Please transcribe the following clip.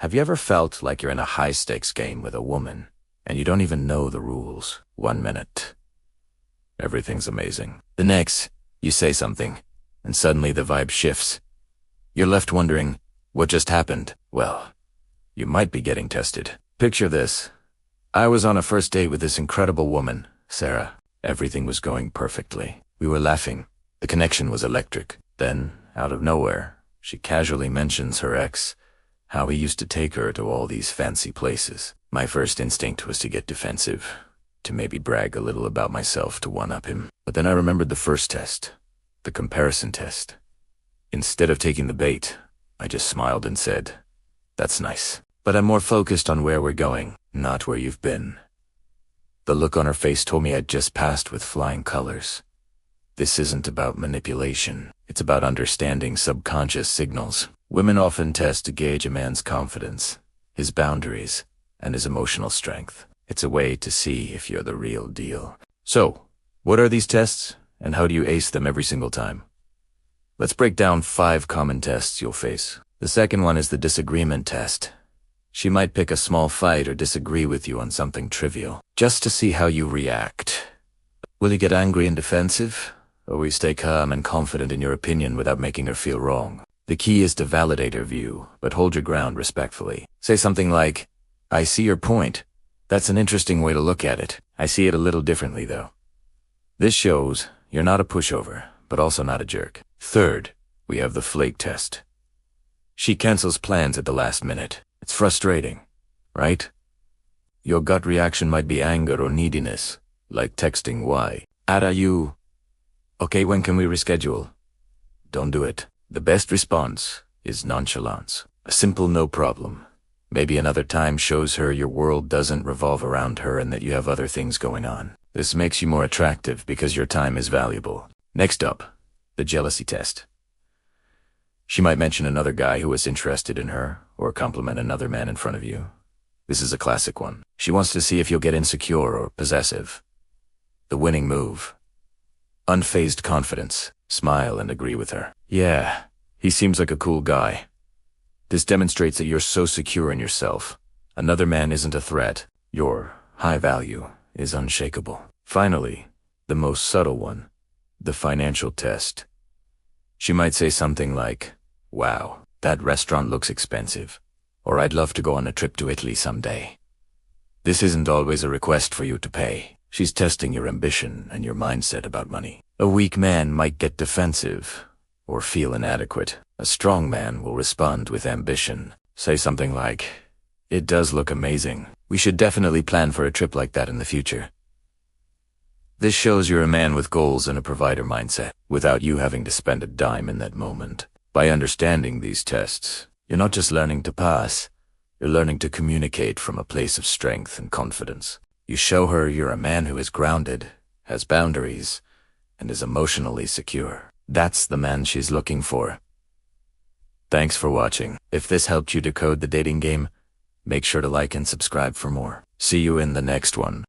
Have you ever felt like you're in a high-stakes game with a woman, and you don't even know the rules? 1 minute, everything's amazing. The next, you say something, and suddenly the vibe shifts. You're left wondering, what just happened? Well, you might be getting tested. Picture this. I was on a first date with this incredible woman, Sarah. Everything was going perfectly. We were laughing. The connection was electric. Then, out of nowhere, she casually mentions her ex, how he used to take her to all these fancy places. My first instinct was to get defensive, to maybe brag a little about myself to one-up him. But then I remembered the first test, the comparison test. Instead of taking the bait, I just smiled and said, "That's nice. But I'm more focused on where we're going, not where you've been." The look on her face told me I'd just passed with flying colors. This isn't about manipulation. It's about understanding subconscious signals. Women often test to gauge a man's confidence, his boundaries, and his emotional strength. It's a way to see if you're the real deal. So, what are these tests, and how do you ace them every single time? Let's break down 5 common tests you'll face. The second one is the disagreement test. She might pick a small fight or disagree with you on something trivial, just to see how you react. Will you get angry and defensive, or will you stay calm and confident in your opinion without making her feel wrong? The key is to validate her view, but hold your ground respectfully. Say something like, "I see your point. That's an interesting way to look at it. I see it a little differently, though." This shows you're not a pushover, but also not a jerk. Third, we have the flake test. She cancels plans at the last minute. It's frustrating, right? Your gut reaction might be anger or neediness, like texting why. Are you? Okay, when can we reschedule? Don't do it. The best response is nonchalance. A simple no problem. Maybe another time shows her your world doesn't revolve around her and that you have other things going on. This makes you more attractive because your time is valuable. Next up, the jealousy test. She might mention another guy who was interested in her, or compliment another man in front of you. This is a classic one. She wants to see if you'll get insecure or possessive. The winning move. Unfazed confidence. Smile and agree with her. Yeah, he seems like a cool guy. This demonstrates that you're so secure in yourself. Another man isn't a threat. Your high value is unshakable. Finally, the most subtle one, the financial test. She might say something like, "Wow, that restaurant looks expensive," or "I'd love to go on a trip to Italy someday." This isn't always a request for you to pay. She's testing your ambition and your mindset about money. A weak man might get defensive or feel inadequate. A strong man will respond with ambition. Say something like, "It does look amazing. We should definitely plan for a trip like that in the future." This shows you're a man with goals and a provider mindset, without you having to spend a dime in that moment. By understanding these tests, you're not just learning to pass, you're learning to communicate from a place of strength and confidence. You show her you're a man who is grounded, has boundaries, and is emotionally secure. That's the man she's looking for. Thanks for watching. If this helped you decode the dating game, make sure to like and subscribe for more. See you in the next one.